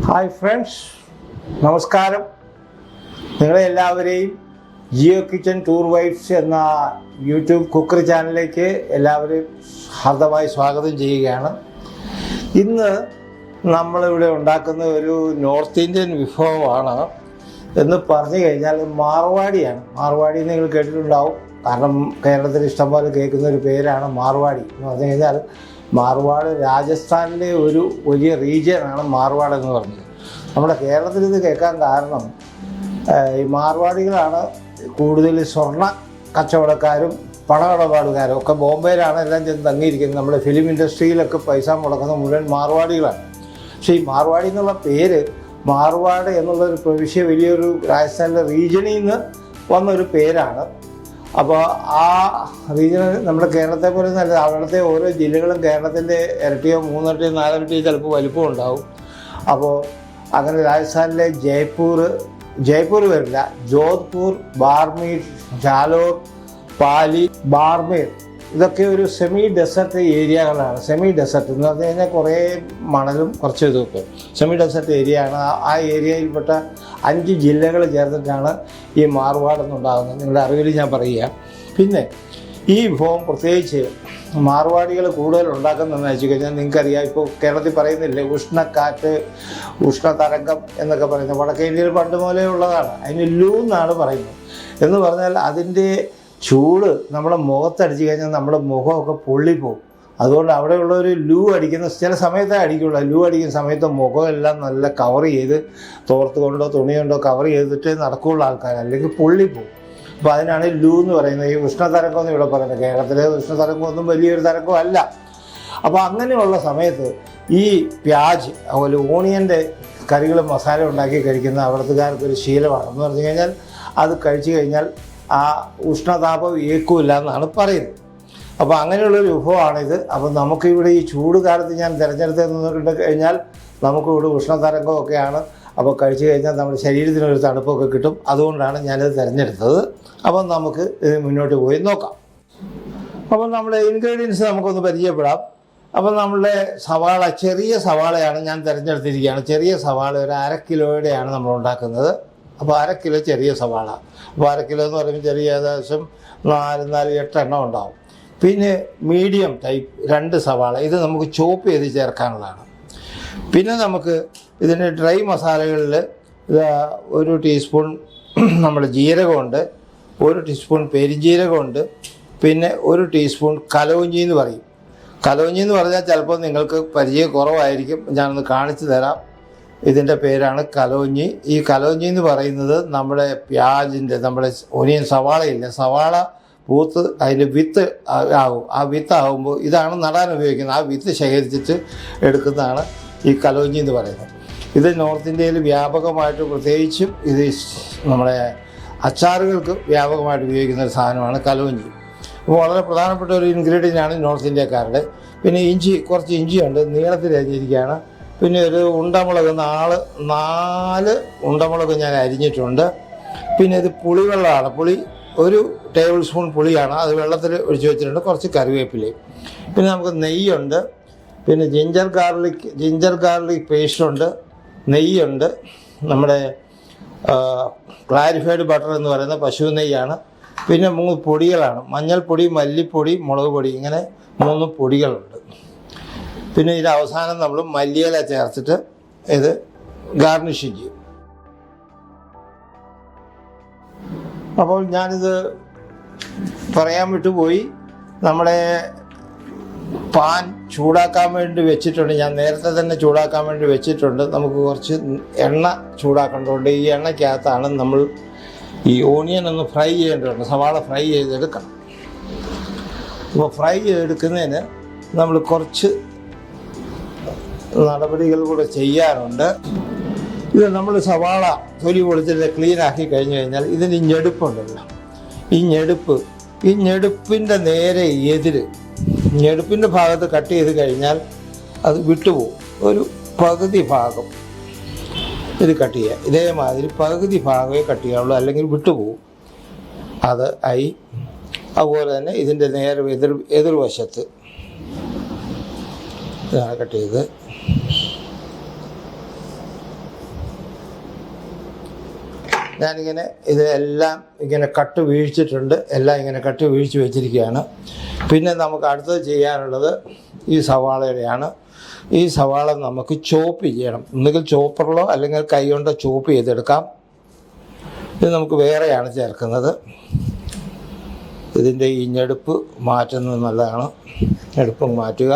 Hi friends, നമസ്കാരം. നിങ്ങളെല്ലാവരെയും Jio kitchen tour vibes എന്ന യൂട്യൂബ് കുക്കറി ചാനലിലേക്ക് എല്ലാവരെയും ഹാർദമായി സ്വാഗതം ചെയ്യുകയാണ്. ഇന്ന് നമ്മളിവിടെ ഉണ്ടാക്കുന്ന ഒരു നോർത്ത് ഇന്ത്യൻ വിഭവമാണ് എന്ന് പറഞ്ഞു കഴിഞ്ഞാൽ മാർവാടിയാണ്. മാർവാടി നിങ്ങൾ കേട്ടിട്ടുണ്ടാവും, കാരണം കേരളത്തിൽ ഇഷ്ടംപോലെ കേൾക്കുന്ന ഒരു പേരാണ് മാർവാടി എന്ന് പറഞ്ഞു കഴിഞ്ഞാൽ. മാർവാട് രാജസ്ഥാനിലെ ഒരു വലിയ റീജിയനാണ് മാർവാട് എന്ന് പറഞ്ഞത്. നമ്മുടെ കേരളത്തിൽ ഇത് കേൾക്കാൻ കാരണം ഈ മാർവാടികളാണ് കൂടുതൽ സ്വർണ്ണ കച്ചവടക്കാരും പണമിടപാടുകാരും ഒക്കെ. ബോംബെയിലാണ് എല്ലാം ചെന്ന് തങ്ങിയിരിക്കുന്നത്. നമ്മുടെ ഫിലിം ഇൻഡസ്ട്രിയിലൊക്കെ പൈസ മുടക്കുന്ന മുഴുവൻ മാർവാടികളാണ്. പക്ഷേ ഈ മാർവാടി എന്നുള്ള പേര് മാർവാട് എന്നുള്ളൊരു പ്രവിശ്യ വലിയൊരു രാജസ്ഥാനിലെ റീജിയനിൽ നിന്ന് വന്നൊരു പേരാണ്. അപ്പോൾ ആ റീജിയൻ നമ്മുടെ കേരളത്തെ പോലെ നല്ല, അവിടുത്തെ ഓരോ ജില്ലകളും കേരളത്തിൻ്റെ ഇരട്ടിയോ മൂന്നിരട്ടിയോ നാലിരട്ടിയോ ചിലപ്പോൾ വലിപ്പം ഉണ്ടാവും. അപ്പോൾ അങ്ങനെ രാജസ്ഥാനിലെ ജയ്പൂർ വരില്ല, ജോധ്പൂർ, ബാർമീർ, ജാലോർ, പാലി, ബാർമീർ ഇതൊക്കെ ഒരു സെമി ഡെസർട്ട് ഏരിയകളാണ്. സെമി ഡെസർട്ട് എന്ന് പറഞ്ഞു കഴിഞ്ഞാൽ കുറേ മണലും കുറച്ച് ഇതൊക്കെ സെമി ഡെസർട്ട് ഏരിയയാണ്. ആ ഏരിയയിൽപ്പെട്ട 5 ജില്ലകൾ ചേർന്നിട്ടാണ് ഈ മാർവാട് എന്നുണ്ടാകുന്നത്. നിങ്ങളുടെ അറിവിൽ ഞാൻ പറയുക. പിന്നെ ഈ വിഭവം പ്രത്യേകിച്ച് മാർവാടികൾ കൂടുതൽ ഉണ്ടാക്കുന്നതെന്ന് വെച്ച് കഴിഞ്ഞാൽ നിങ്ങൾക്കറിയാം, ഇപ്പോൾ കേരളത്തിൽ പറയുന്നില്ലേ ഉഷ്ണക്കാറ്റ്, ഉഷ്ണതരംഗം എന്നൊക്കെ പറയുന്നത്. വടക്കേ ഇന്ത്യയിൽ പണ്ട് മുതലേ ഉള്ളതാണ്. അതിന് ലൂ എന്നാണ് പറയുന്നത്. എന്ന് പറഞ്ഞാൽ അതിൻ്റെ ചൂട് നമ്മുടെ മുഖത്തടിച്ച് കഴിഞ്ഞാൽ നമ്മുടെ മുഖമൊക്കെ പൊള്ളിപ്പോവും. അതുകൊണ്ട് അവിടെയുള്ള ഒരു ലൂ അടിക്കുന്ന ചില സമയത്തേ അടിക്കുള്ളൂ. ലൂ അടിക്കുന്ന സമയത്ത് മുഖമെല്ലാം നല്ല കവർ ചെയ്ത് തോർത്ത് കൊണ്ടോ തുണി കൊണ്ടോ കവർ ചെയ്തിട്ട് നടക്കുകയുള്ള ആൾക്കാർ, അല്ലെങ്കിൽ പൊള്ളിപ്പോവും. അപ്പോൾ അതിനാണ് ലൂ എന്ന് പറയുന്നത്. ഈ ഉഷ്ണതരംഗം എന്ന് ഇവിടെ പറയുന്നത്. കേരളത്തിലെ ഉഷ്ണതരംഗമൊന്നും വലിയൊരു തരംഗം അല്ല. അപ്പോൾ അങ്ങനെയുള്ള സമയത്ത് ഈ പ്യാജ് അതുപോലെ ഓണിയൻ്റെ കറികളും മസാല ഉണ്ടാക്കി കഴിക്കുന്ന അവിടുത്തുകാർക്കൊരു ശീലമാണ്. എന്ന് പറഞ്ഞു കഴിഞ്ഞാൽ അത് കഴിച്ചു കഴിഞ്ഞാൽ ആ ഉഷ്ണതാപം ഏൽക്കില്ല എന്നാണ് പറയുന്നത്. അപ്പോൾ അങ്ങനെയുള്ളൊരു വിഭവമാണിത്. അപ്പം നമുക്കിവിടെ ഈ ചൂട് കാലത്ത് ഞാൻ തിരഞ്ഞെടുത്തതെന്ന് കണ്ടു കഴിഞ്ഞാൽ നമുക്കിവിടെ ഉഷ്ണതരംഗമൊക്കെയാണ്. അപ്പോൾ കഴിച്ചു കഴിഞ്ഞാൽ നമ്മുടെ ശരീരത്തിനൊരു തണുപ്പൊക്കെ കിട്ടും. അതുകൊണ്ടാണ് ഞാനിത് തിരഞ്ഞെടുത്തത്. അപ്പം നമുക്ക് ഇത് മുന്നോട്ട് പോയി നോക്കാം. അപ്പം നമ്മുടെ ഇൻഗ്രീഡിയൻസ് നമുക്കൊന്ന് പരിചയപ്പെടാം. അപ്പം നമ്മളുടെ സവാള, ചെറിയ സവാളയാണ് ഞാൻ തിരഞ്ഞെടുത്തിരിക്കുകയാണ്. ചെറിയ സവാള ഒരു 1/2 കിലോയുടെയാണ് നമ്മൾ ഉണ്ടാക്കുന്നത്. അപ്പോൾ 1/2 കിലോ ചെറിയ സവാള. അപ്പോൾ 1/2 കിലോ എന്ന് പറയുമ്പോൾ ചെറിയ ഏകദേശം 4-8 എണ്ണം ഉണ്ടാവും. പിന്നെ മീഡിയം ടൈപ്പ് 2 സവാള, ഇത് നമുക്ക് ചോപ്പ് ചെയ്ത് ചേർക്കാനുള്ളതാണ്. പിന്നെ നമുക്ക് ഇതിൻ്റെ ഡ്രൈ മസാലകളിൽ 1 ടീസ്പൂൺ നമ്മുടെ ജീരകമുണ്ട്, 1 ടീസ്പൂൺ പെരിഞ്ജീരകമുണ്ട്, പിന്നെ 1 ടീസ്പൂൺ കലൗഞ്ചി എന്ന് പറയും. കലൗഞ്ചി എന്ന് പറഞ്ഞാൽ ചിലപ്പോൾ നിങ്ങൾക്ക് പരിചയം കുറവായിരിക്കും, ഞാനൊന്ന് കാണിച്ചു തരാം. ഇതിൻ്റെ പേരാണ് കലൗഞ്ചി. ഈ കലൗഞ്ചി എന്ന് പറയുന്നത് നമ്മുടെ പ്യാജിൻ്റെ, നമ്മുടെ ഒനിയൻ സവാളയില്ല, സവാള പൂത്ത് അതിൻ്റെ വിത്ത് ആകും. ആ വിത്ത് ആകുമ്പോൾ ഇതാണ് നടാൻ ഉപയോഗിക്കുന്നത്. ആ വിത്ത് ശേഖരിച്ചിട്ട് എടുക്കുന്നതാണ് ഈ കലൗഞ്ചി എന്ന് പറയുന്നത്. ഇത് നോർത്ത് ഇന്ത്യയിൽ വ്യാപകമായിട്ട്, പ്രത്യേകിച്ചും ഇത് നമ്മുടെ അച്ചാറുകൾക്ക് വ്യാപകമായിട്ട് ഉപയോഗിക്കുന്ന ഒരു സാധനമാണ് കലൗഞ്ചി. അപ്പോൾ വളരെ പ്രധാനപ്പെട്ട ഒരു ഇൻഗ്രീഡിയൻ്റാണ് നോർത്ത് ഇന്ത്യക്കാരുടെ. പിന്നെ ഇഞ്ചി, കുറച്ച് ഇഞ്ചിയുണ്ട്, നീളത്തിൽ അരിഞ്ഞിരിക്കുകയാണ്. പിന്നെ ഒരു ഉണ്ടമുളക് 4 ഉണ്ടമുളക് ഞാൻ അരിഞ്ഞിട്ടുണ്ട്. പിന്നെ ഇത് പുളിവെള്ളമാണ്. പുളി 1 ടേബിൾ സ്പൂൺ പുളിയാണ്, അത് വെള്ളത്തിൽ ഒഴിച്ച് വെച്ചിട്ടുണ്ട്. കുറച്ച് കറിവേപ്പിലയും. പിന്നെ നമുക്ക് നെയ്യുണ്ട്. പിന്നെ ജിഞ്ചർ ഗാർലിക് പേസ്റ്റുണ്ട്, നെയ്യുണ്ട്. നമ്മുടെ ക്ലാരിഫൈഡ് ബട്ടർ എന്ന് പറയുന്ന പശു നെയ്യാണ്. പിന്നെ 3 പൊടികളാണ്, മഞ്ഞൾപ്പൊടി, മല്ലിപ്പൊടി, മുളക് പൊടി, ഇങ്ങനെ 3 പൊടികളുണ്ട്. പിന്നെ ഇത് അവസാനം നമ്മൾ മല്ലിയില ചേർത്തിട്ട് ഇത് ഗാർണിഷ് ചെയ്യും. അപ്പോൾ ഞാനിത് പറയാൻ വിട്ടുപോയി. നമ്മുടെ പാൻ ചൂടാക്കാൻ വേണ്ടി വെച്ചിട്ടുണ്ട്. ഞാൻ നേരത്തെ തന്നെ ചൂടാക്കാൻ വേണ്ടി വെച്ചിട്ടുണ്ട്. നമുക്ക് കുറച്ച് എണ്ണ ചൂടാക്കേണ്ടതുണ്ട്. ഈ എണ്ണയ്ക്കകത്താണ് നമ്മൾ ഈ ഓണിയൻ ഒന്ന് ഫ്രൈ ചെയ്യേണ്ടതുണ്ട്. സവാള ഫ്രൈ ചെയ്തെടുക്കണം. അപ്പോൾ ഫ്രൈ ചെയ്തെടുക്കുന്നതിന് നമ്മൾ കുറച്ച് നടപടികൾ കൂടെ ചെയ്യാറുണ്ട്. ഇത് നമ്മൾ സവാള തൊലി പൊളിച്ചിട്ട് ക്ലീനാക്കി കഴിഞ്ഞ് കഴിഞ്ഞാൽ ഇതിന് ഞെടുപ്പുണ്ടല്ലോ, ഈ ഞെടുപ്പിൻ്റെ നേരെ എതിര്, ഞെടുപ്പിൻ്റെ ഭാഗത്ത് കട്ട് ചെയ്ത് കഴിഞ്ഞാൽ അത് വിട്ടുപോകും. ഒരു പകുതി ഭാഗം ഇത് കട്ട് ചെയ്യുക. ഇതേമാതിരി പകുതി ഭാഗമേ കട്ട് ചെയ്യാവുള്ളൂ, അല്ലെങ്കിൽ വിട്ടുപോകും. അത് ആയി. അതുപോലെ തന്നെ ഇതിൻ്റെ നേരെ എതിർവശത്ത് കട്ട് ചെയ്ത് ഞാനിങ്ങനെ ഇതെല്ലാം ഇങ്ങനെ കട്ട് വീഴ്ചിട്ടുണ്ട്, എല്ലാം ഇങ്ങനെ കട്ട് വീഴ്ച വെച്ചിരിക്കുകയാണ്. പിന്നെ നമുക്ക് അടുത്തത് ചെയ്യാനുള്ളത് ഈ സവാളയുടെയാണ്. ഈ സവാള നമുക്ക് ചോപ്പ് ചെയ്യണം. ഒന്നുകിൽ ചോപ്പറിലോ അല്ലെങ്കിൽ കൈ കൊണ്ടോ ചോപ്പ് ചെയ്തെടുക്കാം. ഇത് നമുക്ക് വേറെയാണ് ചേർക്കുന്നത്. ഇതിൻ്റെ ഈ ഞെടുപ്പ് മാറ്റുന്നത് നല്ലതാണ്. ഞെടുപ്പ് മാറ്റുക.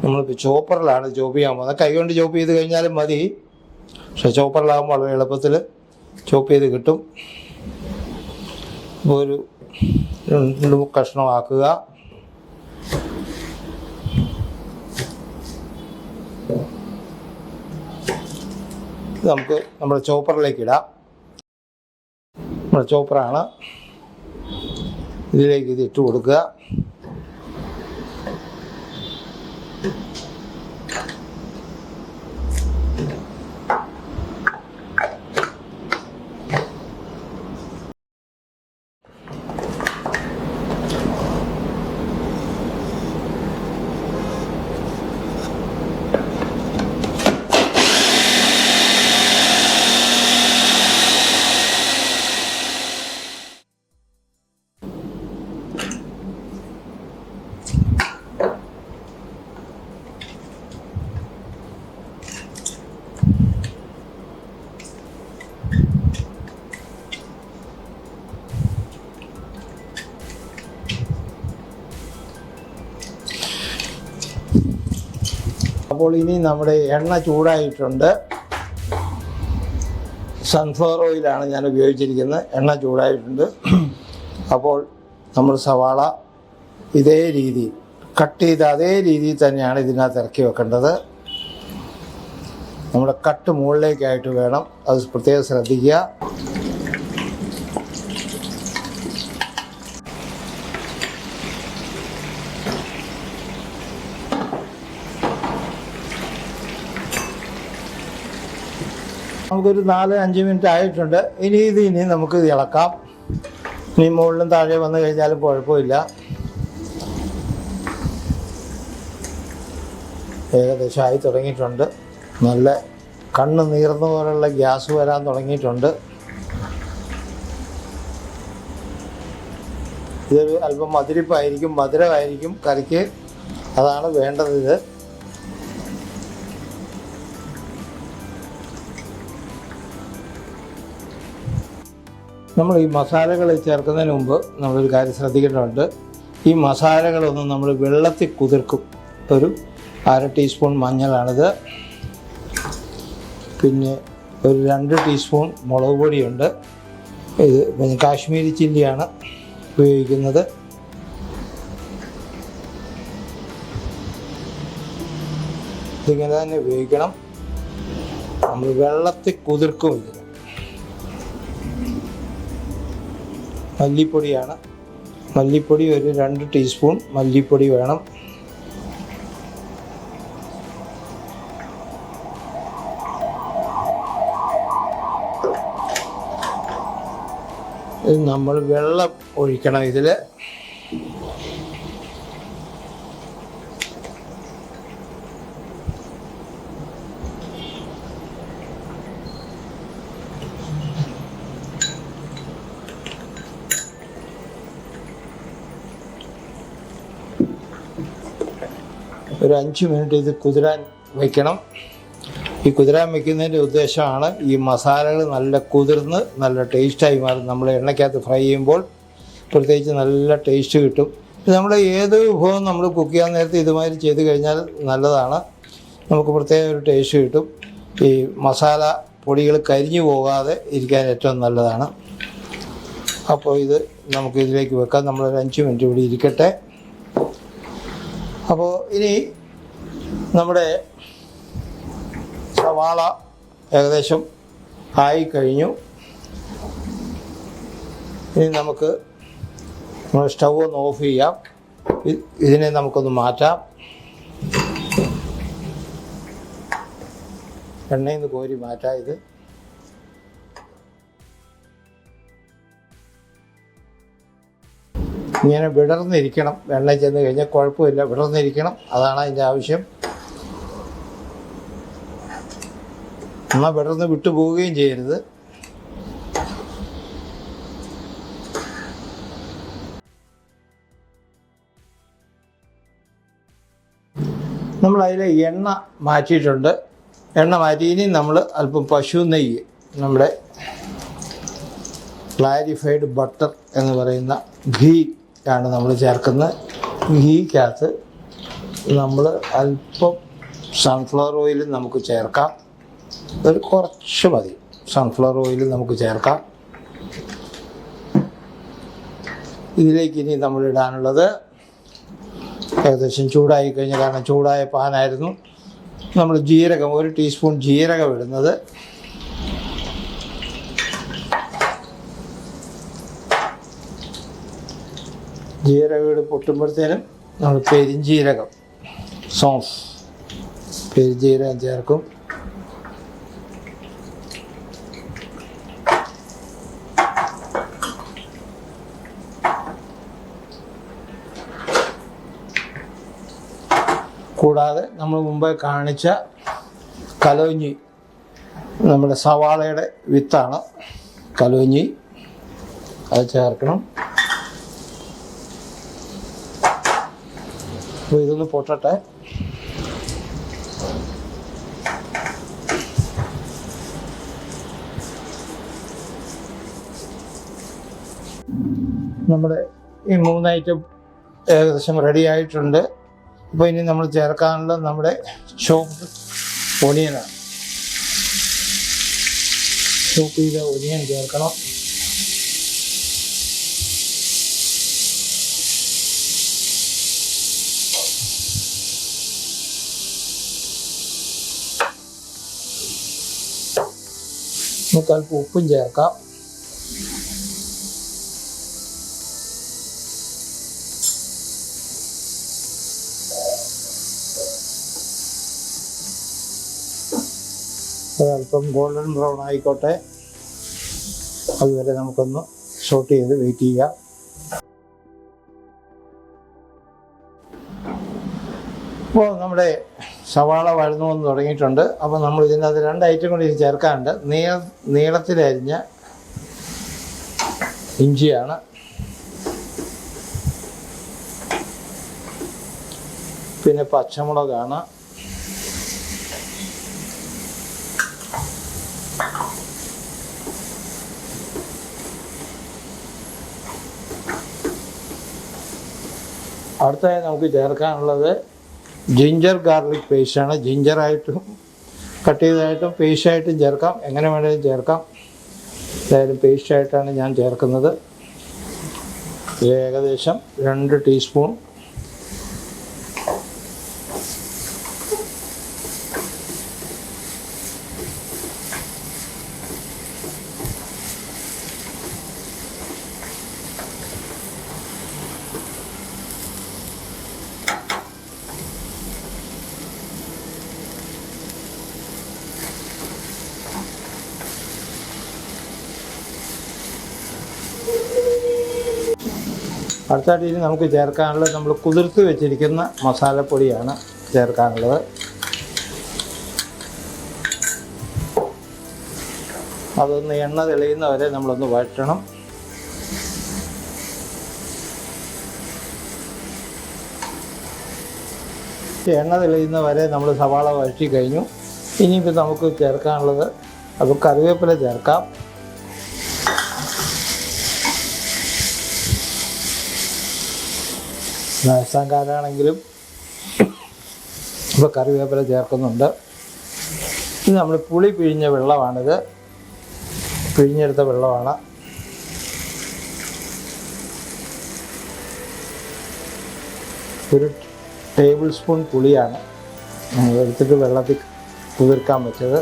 നമ്മളിപ്പോൾ ചോപ്പറിലാണ് ചോപ്പ് ചെയ്യാൻ പോകുന്നത്. കൈ കൊണ്ട് ചോപ്പ് ചെയ്ത് കഴിഞ്ഞാലും മതി, പക്ഷെ ചോപ്പറിലാകുമ്പോൾ വളരെ എളുപ്പത്തിൽ ചോപ്പ് ചെയ്ത് കിട്ടും. ഇപ്പോൾ ഒരു 2 കഷ്ണമാക്കുക. നമുക്ക് നമ്മുടെ ചോപ്പറിലേക്ക് ഇടാം. നമ്മുടെ ചോപ്പറാണ്, ഇതിലേക്ക് ഇത് ഇട്ട് കൊടുക്കുക. അപ്പോൾ ഇനി നമ്മുടെ എണ്ണ ചൂടായിട്ടുണ്ട്. സൺഫ്ലവർ ഓയിലാണ് ഞാൻ ഉപയോഗിച്ചിരിക്കുന്നത്. എണ്ണ ചൂടായിട്ടുണ്ട്. അപ്പോൾ നമ്മൾ സവാള ഇതേ രീതിയിൽ കട്ട് ചെയ്ത അതേ രീതിയിൽ തന്നെയാണ് ഇതിനകത്ത് ഇറക്കി വെക്കേണ്ടത്. നമ്മുടെ കട്ട് മുകളിലേക്കായിട്ട് വേണം, അത് പ്രത്യേകം ശ്രദ്ധിക്കുക. നമുക്കൊരു 4-5 മിനിറ്റ് ആയിട്ടുണ്ട്. ഇനി നമുക്ക് ഇളക്കാം. ഇനി മുകളിലും താഴെ വന്നു കഴിഞ്ഞാലും കുഴപ്പമില്ല. ഏകദേശം ആയി തുടങ്ങിയിട്ടുണ്ട്. നല്ല കണ്ണ് നീർന്ന പോലുള്ള ഗ്യാസ് വരാൻ തുടങ്ങിയിട്ടുണ്ട്. ഇതൊരു അല്പം മധുരമായിരിക്കും കറിക്ക്. അതാണ് വേണ്ടത്. ഇത് നമ്മൾ ഈ മസാലകൾ ചേർക്കുന്നതിന് മുമ്പ് നമ്മളൊരു കാര്യം ശ്രദ്ധിക്കേണ്ടതുണ്ട്. ഈ മസാലകളൊന്നും നമ്മൾ വെള്ളത്തിൽ കുതിർക്കും. ഒരു 1/2 ടീസ്പൂൺ മഞ്ഞളാണിത്. പിന്നെ ഒരു 2 ടീസ്പൂൺ മുളക് പൊടിയുണ്ട്. ഇത് കാശ്മീരി ചില്ലിയാണ് ഉപയോഗിക്കുന്നത്. ഇതിങ്ങനെ തന്നെ ഉപയോഗിക്കണം. നമ്മൾ വെള്ളത്തിൽ കുതിർക്കും. ഇതിന് മല്ലിപ്പൊടിയാണ്. മല്ലിപ്പൊടി ഒരു 2 ടീസ്പൂൺ മല്ലിപ്പൊടി വേണം. നമ്മൾ വെള്ളം ഒഴിക്കണം ഇതിൽ. ഒരു 5 മിനിറ്റ് ഇത് കുതിരാൻ വയ്ക്കണം. ഈ കുതിരാൻ വയ്ക്കുന്നതിൻ്റെ ഉദ്ദേശമാണ് ഈ മസാലകൾ നല്ല കുതിർന്ന് നല്ല ടേസ്റ്റായി മാറും. നമ്മൾ എണ്ണയ്ക്കകത്ത് ഫ്രൈ ചെയ്യുമ്പോൾ പ്രത്യേകിച്ച് നല്ല ടേസ്റ്റ് കിട്ടും. നമ്മൾ ഏത് വിഭവം നമ്മൾ കുക്ക് ചെയ്യാൻ നേരത്തെ ഇതുമാതിരി ചെയ്ത് കഴിഞ്ഞാൽ നല്ലതാണ്. നമുക്ക് പ്രത്യേക ഒരു ടേസ്റ്റ് കിട്ടും. ഈ മസാല പൊടികൾ കരിഞ്ഞു പോകാതെ ഇരിക്കാൻ ഏറ്റവും നല്ലതാണ്. അപ്പോൾ ഇത് നമുക്ക് ഇതിലേക്ക് വെക്കാം. നമ്മളൊരു 5 മിനിറ്റ് ഇവിടെ ഇരിക്കട്ടെ. അപ്പോൾ ഇനി നമ്മുടെ സവാള ഏകദേശം ആയി കഴിഞ്ഞു. ഇനി നമുക്ക് സ്റ്റൗ ഒന്ന് ഓഫ് ചെയ്യാം. ഇതിനെ നമുക്കൊന്ന് മാറ്റാം. എണ്ണയിൽ നിന്ന് കോരി മാറ്റാം. ഇത് ഇങ്ങനെ വിടർന്നിരിക്കണം. വെള്ളം ചെന്ന് കഴിഞ്ഞാൽ കുഴപ്പമില്ല, വിടർന്നിരിക്കണം. അതാണ് അതിൻ്റെ ആവശ്യം. എന്നാൽ വിടർന്ന് വിട്ടുപോവുകയും ചെയ്യരുത്. നമ്മൾ അതിൽ എണ്ണ മാറ്റിയിട്ടുണ്ട്. എണ്ണ മാറ്റി ഇനി നമ്മൾ അല്പം പശു നെയ്യ്, നമ്മുടെ ക്ലാരിഫൈഡ് ബട്ടർ എന്ന് പറയുന്ന ഘീ ആണ് നമ്മൾ ചേർക്കുന്നത്. ഘീക്കകത്ത് നമ്മൾ അല്പം സൺഫ്ലവർ ഓയിൽ നമുക്ക് ചേർക്കാം. ഒരു കുറച്ച് മതി സൺഫ്ലവർ ഓയിൽ നമുക്ക് ചേർക്കാം. ഇതിലേക്ക് ഇനി നമ്മൾ ഇടാനുള്ളത് ഏകദേശം ചൂടായി കഴിഞ്ഞ, കാരണം ചൂടായ പാനായിരുന്നു, നമ്മൾ ജീരകം, 1 ടീസ്പൂൺ ജീരകം ഇടുന്നത്. ജീരകം പൊട്ടുമ്പോഴത്തേനും നമ്മൾ പെരിഞ്ജീരകം, സോംഫ്, പെരിഞ്ജീരകം ചേർക്കും. കൂടാതെ നമ്മൾ മുമ്പേ കാണിച്ച കലോഞ്ഞി, നമ്മുടെ സവാളയുടെ വിത്താണ് കലോഞ്ഞി, അത് ചേർക്കണം. അപ്പോൾ ഇതൊന്ന് പൊട്ടട്ടെ. നമ്മുടെ ഈ 3 ഐറ്റം ഏകദേശം റെഡി ആയിട്ടുണ്ട്. അപ്പോൾ ഇനി നമ്മൾ ചേർക്കാനുള്ളത് നമ്മുടെ ചോപ്ഡ് ഒനിയനാണ്. ചോപ്പ് ചെയ്ത ഒനിയൻ ചേർക്കണം. നമുക്ക് അല്പം ഉപ്പും ചേർക്കാം. അല്പം ഗോൾഡൻ ബ്രൗൺ ആയിക്കോട്ടെ, അതുവരെ നമുക്കൊന്ന് സോട്ട് ചെയ്ത് വെയിറ്റ് ചെയ്യാം. ഇപ്പോൾ നമ്മുടെ സവാള വഴന്നു വന്ന് തുടങ്ങിയിട്ടുണ്ട്. അപ്പോൾ നമ്മൾ ഇതിനകത്ത് 2 ഐറ്റം കൂടി ചേർക്കാനുണ്ട്. നീളത്തിലരിഞ്ഞ ഇഞ്ചിയാണ്, പിന്നെ പച്ചമുളകാണ്, അടുത്തതായി നമുക്ക് ചേർക്കാനുള്ളത് ജിഞ്ചർ ഗാർലിക് പേസ്റ്റാണ്. ജിഞ്ചറായിട്ടും കട്ട് ചെയ്തതായിട്ടും പേസ്റ്റായിട്ടും ചേർക്കാം, എങ്ങനെ വേണമെങ്കിലും ചേർക്കാം. എന്തായാലും പേസ്റ്റായിട്ടാണ് ഞാൻ ചേർക്കുന്നത്. ഏകദേശം 2 ടീസ്പൂൺ. അടുത്തായിട്ട് ഇനി നമുക്ക് ചേർക്കാനുള്ളത് നമ്മൾ കുതിർത്ത് വെച്ചിരിക്കുന്ന മസാലപ്പൊടിയാണ് ചേർക്കാനുള്ളത്. അതൊന്ന് എണ്ണ തെളിയുന്നവരെ നമ്മളൊന്ന് വഴറ്റണം. എണ്ണ തെളിയുന്നവരെ നമ്മൾ സവാള വഴറ്റി കഴിഞ്ഞു. ഇനിയിപ്പോൾ നമുക്ക് ചേർക്കാനുള്ളത്, അപ്പോൾ കറിവേപ്പില ചേർക്കാം. കാലാണെങ്കിലും ഇപ്പോൾ കറിവേപ്പില ചേർക്കുന്നുണ്ട്. ഇത് നമ്മൾ പുളി പിഴിഞ്ഞ വെള്ളമാണിത്, പിഴിഞ്ഞെടുത്ത വെള്ളമാണ്. ഒരു ടേബിൾ സ്പൂൺ പുളിയാണ് എടുത്തിട്ട് വെള്ളത്തിൽ കുതിർക്കാൻ വെച്ചത്.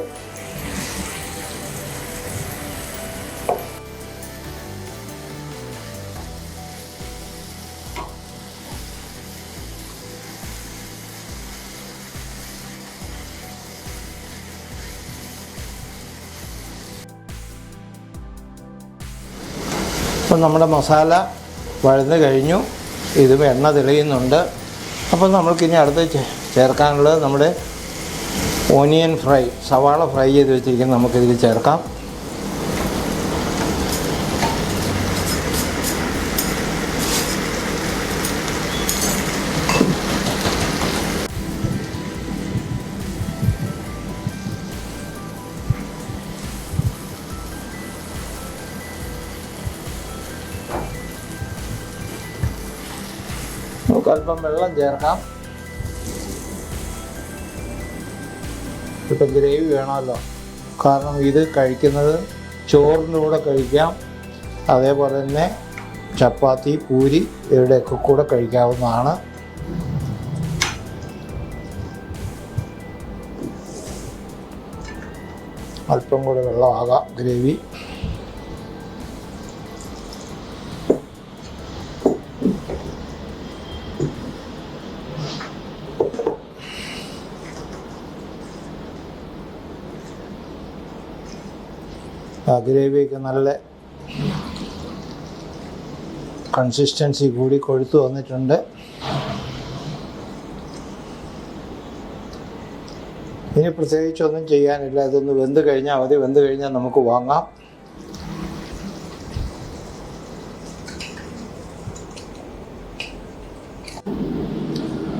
അപ്പം നമ്മുടെ മസാല വഴന്ന് കഴിഞ്ഞു. ഇതും എണ്ണ തെളിയുന്നുണ്ട്. അപ്പോൾ നമ്മൾക്കിനി അടുത്ത് ചേർക്കാനുള്ളത് നമ്മുടെ ഓനിയൻ ഫ്രൈ, സവാള ഫ്രൈ ചെയ്ത് വെച്ചിരിക്കുന്നത് നമുക്കിതിൽ ചേർക്കാം. നമുക്ക് അല്പം വെള്ളം ചേർക്കാം. ഇപ്പം ഗ്രേവി വേണമല്ലോ, കാരണം ഇത് കഴിക്കുന്നത് ചോറിൻ്റെ കൂടെ കഴിക്കാം, അതേപോലെ തന്നെ ചപ്പാത്തി, പൂരി ഇവരുടെയൊക്കെ കൂടെ കഴിക്കാവുന്നതാണ്. അല്പം കൂടെ വെള്ളമാകാം ഗ്രേവി. ഗ്രേവിയൊക്കെ നല്ല കൺസിസ്റ്റൻസി കൂടി കൊഴുത്ത് വന്നിട്ടുണ്ട്. ഇനി പ്രത്യേകിച്ചൊന്നും ചെയ്യാനില്ല. ഇതൊന്ന് വെന്ത് കഴിഞ്ഞാൽ മതി. വെന്ത് കഴിഞ്ഞാൽ നമുക്ക് വാങ്ങാം.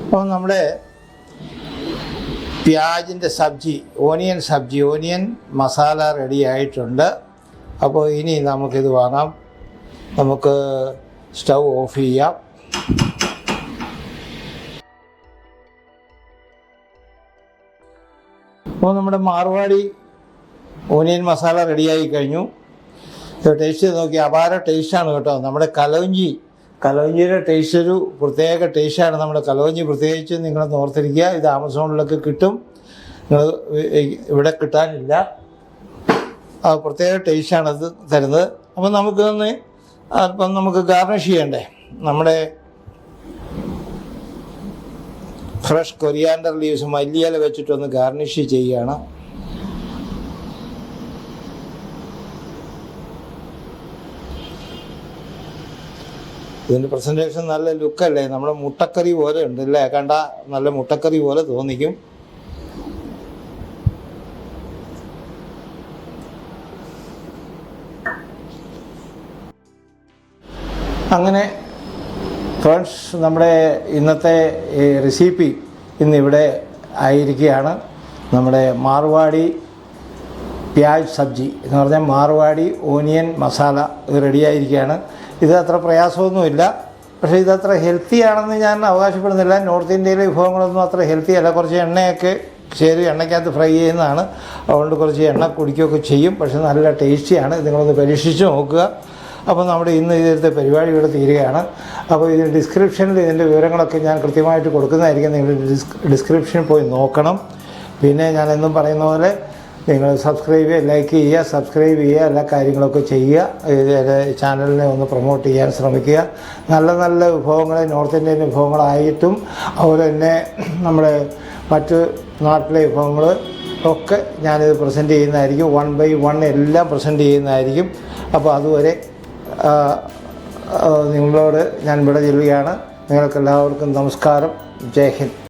അപ്പോൾ നമ്മുടെ പ്യാജിൻ്റെ സബ്ജി, ഓനിയൻ മസാല റെഡി ആയിട്ടുണ്ട്. അപ്പോൾ ഇനി നമുക്കിത് വാങ്ങാം. നമുക്ക് സ്റ്റൗ ഓഫ് ചെയ്യാം. അപ്പോൾ നമ്മുടെ മാർവാടി ഓനിയൻ മസാല റെഡിയായി കഴിഞ്ഞു. ടേസ്റ്റ് ചെയ്ത് നോക്കി, അപാര ടേസ്റ്റാണ് കേട്ടോ. നമ്മുടെ കലവഞ്ചിയുടെ ടേസ്റ്റ് ഒരു പ്രത്യേക ടേസ്റ്റാണ്. നമ്മുടെ കലവഞ്ചി പ്രത്യേകിച്ച് നിങ്ങളൊന്ന് ഓർത്തിരിക്കുക. ഇത് ആമസോണിലൊക്കെ കിട്ടും, നിങ്ങൾ ഇവിടെ കിട്ടാനില്ല. പ്രത്യേക ടേസ്റ്റാണ് അത് തരുന്നത്. അപ്പം നമുക്കൊന്ന് അല്പം നമുക്ക് ഗാർണിഷ് ചെയ്യണ്ടേ. നമ്മുടെ ഫ്രഷ് കൊറിയാൻഡർ ലീവ്സ്, മല്ലിയില വെച്ചിട്ടൊന്ന് ഗാർണിഷ് ചെയ്യുകയാണ്. ഇതിൻ്റെ പ്രസൻറ്റേഷൻ നല്ല ലുക്കല്ലേ, നമ്മുടെ മുട്ടക്കറി പോലെ ഉണ്ടല്ലേ, കണ്ട നല്ല മുട്ടക്കറി പോലെ തോന്നിക്കും. അങ്ങനെ ഫ്രണ്ട്സ്, നമ്മുടെ ഇന്നത്തെ റെസിപ്പി ഇന്നിവിടെ ആയിരിക്കുകയാണ്. നമ്മുടെ മാർവാടി പ്യാജ് സബ്ജി എന്ന് പറഞ്ഞാൽ മാർവാടി ഓനിയൻ മസാല ഇത് റെഡിയായിരിക്കുകയാണ്. ഇത് അത്ര പ്രയാസമൊന്നുമില്ല, പക്ഷേ ഇതത്ര ഹെൽത്തി ആണെന്ന് ഞാൻ അവകാശപ്പെടുന്നില്ല. നോർത്ത് ഇന്ത്യയിലെ വിഭവങ്ങളൊന്നും അത്ര ഹെൽത്തി അല്ല. കുറച്ച് എണ്ണയൊക്കെ എണ്ണയ്ക്കകത്ത് ഫ്രൈ ചെയ്യുന്നതാണ്, അതുകൊണ്ട് കുറച്ച് എണ്ണ കുടിക്കുകയൊക്കെ ചെയ്യും. പക്ഷേ നല്ല ടേസ്റ്റിയാണ്. നിങ്ങളൊന്ന് പരീക്ഷിച്ച് നോക്കുക. അപ്പോൾ നമ്മുടെ ഇന്ന് ഇതിൻ്റെ പരിപാടി ഇവിടെ തീരുകയാണ്. അപ്പോൾ ഇതിൻ്റെ ഡിസ്ക്രിപ്ഷനിൽ ഇതിൻ്റെ വിവരങ്ങളൊക്കെ ഞാൻ കൃത്യമായിട്ട് കൊടുക്കുന്നതായിരിക്കും. നിങ്ങൾ ഡിസ്ക്രിപ്ഷനിൽ പോയി നോക്കണം. പിന്നെ ഞാൻ എന്നും പറയുന്ന പോലെ നിങ്ങൾ സബ്സ്ക്രൈബ് ചെയ്യുക, ലൈക്ക് ചെയ്യുക, എല്ലാ കാര്യങ്ങളൊക്കെ ചെയ്യുക. ഇത് ചാനലിനെ ഒന്ന് പ്രൊമോട്ട് ചെയ്യാൻ ശ്രമിക്കുക. നല്ല നല്ല വിഭവങ്ങൾ, നോർത്ത് ഇന്ത്യൻ വിഭവങ്ങളായിട്ടും അതുപോലെ തന്നെ നമ്മുടെ മറ്റ് നാട്ടിലെ വിഭവങ്ങൾ ഒക്കെ ഞാനിത് പ്രസൻറ്റ് ചെയ്യുന്നതായിരിക്കും. 1 by 1 എല്ലാം പ്രസൻറ്റ് ചെയ്യുന്നതായിരിക്കും. അപ്പോൾ അതുവരെ നിങ്ങളോട് ഞാൻ ഇവിടെ ചെല്ലുകയാണ്. നിങ്ങൾക്കെല്ലാവർക്കും നമസ്കാരം. ജയ് ഹിന്ദ്.